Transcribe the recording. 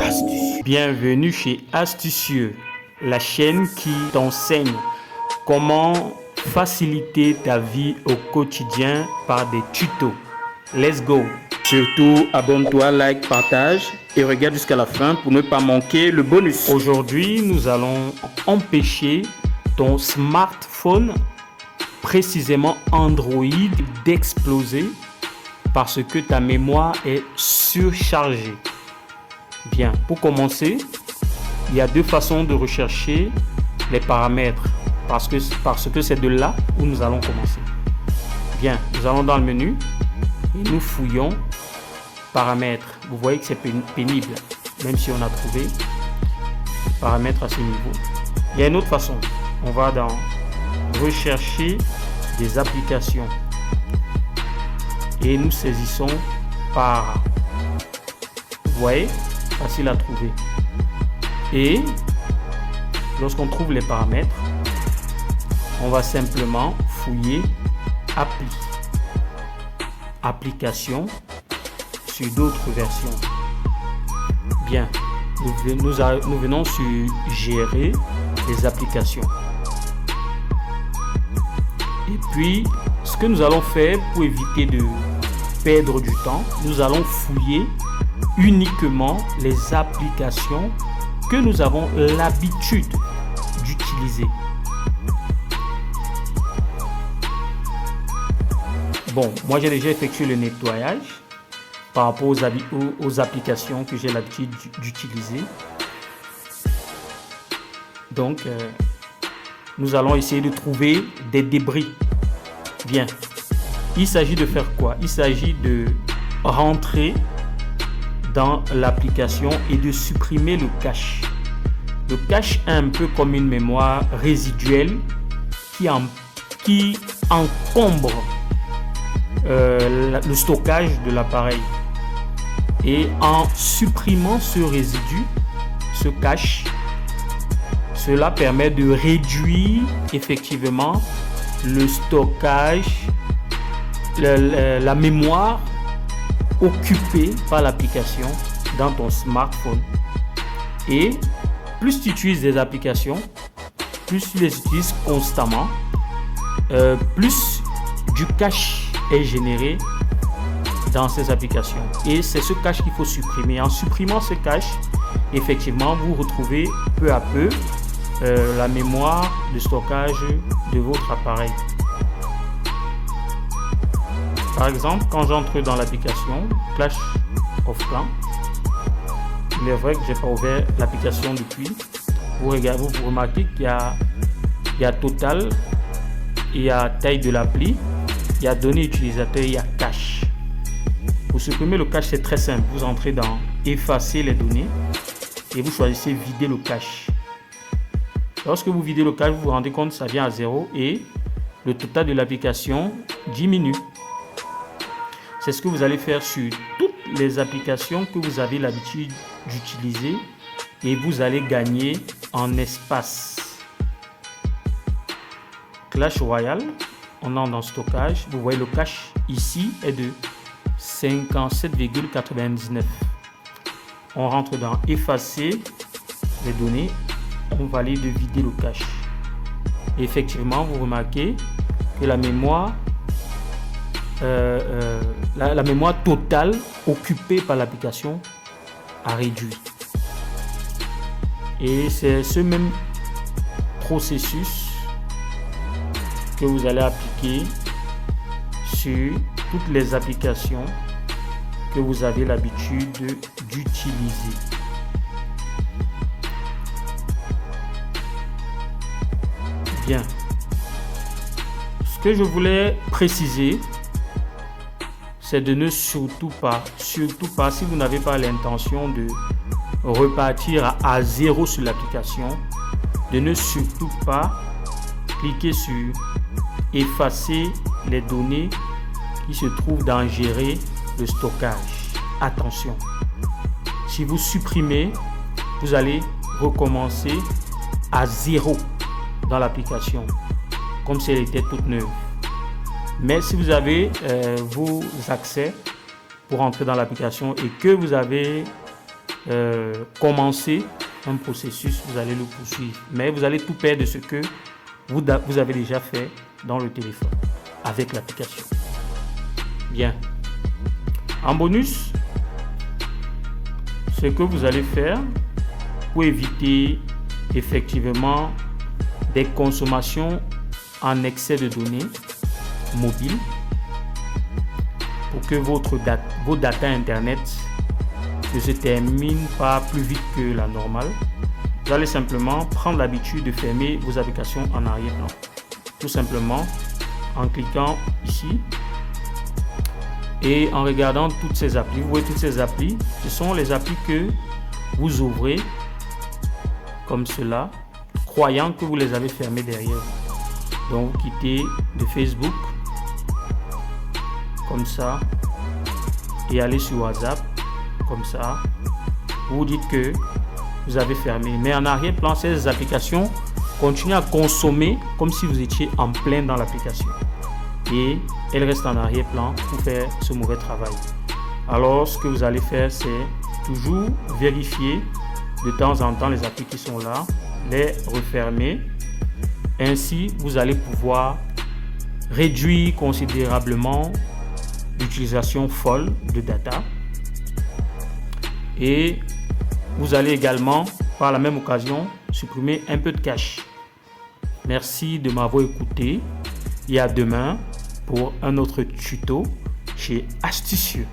Astucieux. Bienvenue chez Astucieux, la chaîne qui t'enseigne comment faciliter ta vie au quotidien par des tutos. Let's go! Surtout, abonne-toi, like, partage et regarde jusqu'à la fin pour ne pas manquer le bonus. Aujourd'hui, nous allons empêcher ton smartphone, précisément Android, d'exploser parce que ta mémoire est surchargée. Bien, pour commencer, il y a deux façons de rechercher les paramètres parce que c'est de là où nous allons commencer. Bien, nous allons dans le menu et nous fouillons paramètres. Vous voyez que c'est pénible, même si on a trouvé paramètres à ce niveau. Il y a une autre façon. On va dans rechercher des applications et nous saisissons par. Vous voyez, facile à trouver. Et lorsqu'on trouve les paramètres, on va simplement fouiller appli, application sur d'autres versions. Bien, nous venons sur gérer les applications. Et puis, ce que nous allons faire pour éviter de perdre du temps, nous allons fouiller uniquement les applications que nous avons l'habitude d'utiliser. Bon, moi j'ai déjà effectué le nettoyage par rapport aux applications que j'ai l'habitude d'utiliser. Donc, nous allons essayer de trouver des débris. Bien, il s'agit de faire quoi? Il s'agit de rentrer dans l'application et de supprimer le cache. Le cache est un peu comme une mémoire résiduelle qui encombre le stockage de l'appareil. Et en supprimant ce résidu, ce cache, cela permet de réduire effectivement le stockage, la mémoire occupée par l'application dans ton smartphone. Et plus tu utilises des applications, plus tu les utilises constamment, plus du cache est généré dans ces applications. Et c'est ce cache qu'il faut supprimer. En supprimant ce cache, effectivement, vous retrouvez peu à peu la mémoire de stockage de votre appareil. Par exemple, quand j'entre dans l'application Clash of Clans, il est vrai que je n'ai pas ouvert l'application depuis. Vous remarquez qu'il y a total, il y a taille de l'appli, il y a données utilisateurs, il y a cache. Pour supprimer le cache, c'est très simple. Vous entrez dans effacer les données et vous choisissez vider le cache. Lorsque vous videz le cache, vous vous rendez compte que ça vient à 0 et le total de l'application diminue. C'est ce que vous allez faire sur toutes les applications que vous avez l'habitude d'utiliser et vous allez gagner en espace. Clash Royale, on entre dans stockage. Vous voyez le cache ici est de 57,99. On rentre dans effacer les données. On va aller de vider le cache. Et effectivement, vous remarquez que la mémoire la mémoire totale occupée par l'application a réduit. Et c'est ce même processus que vous allez appliquer sur toutes les applications que vous avez l'habitude d'utiliser. Bien. Ce que je voulais préciser, c'est de ne surtout pas, si vous n'avez pas l'intention de repartir à zéro sur l'application, de ne surtout pas cliquer sur effacer les données qui se trouvent dans gérer le stockage. Attention, si vous supprimez, vous allez recommencer à zéro dans l'application, comme si elle était toute neuve. Mais si vous avez vos accès pour entrer dans l'application et que vous avez commencer un processus, vous allez le poursuivre. Mais vous allez tout perdre de ce que vous avez déjà fait dans le téléphone avec l'application. Bien. En bonus, ce que vous allez faire pour éviter effectivement des consommations en excès de données mobiles, pour que vos data internet ne se terminent pas plus vite que la normale, vous allez simplement prendre l'habitude de fermer vos applications en arrière-plan. Tout simplement en cliquant ici et en regardant toutes ces applis. Vous voyez toutes ces applis, ce sont les applis que vous ouvrez comme cela, croyant que vous les avez fermées derrière vous. Donc vous quittez de Facebook comme ça et allez sur WhatsApp comme ça. Vous dites que vous avez fermé, mais en arrière-plan, ces applications continuent à consommer comme si vous étiez en plein dans l'application et elles restent en arrière-plan pour faire ce mauvais travail. Alors ce que vous allez faire, c'est toujours vérifier de temps en temps les applis qui sont là, les refermer. Ainsi, vous allez pouvoir réduire considérablement l'utilisation folle de data. Et vous allez également, par la même occasion, supprimer un peu de cache. Merci de m'avoir écouté et à demain pour un autre tuto chez Astucieux.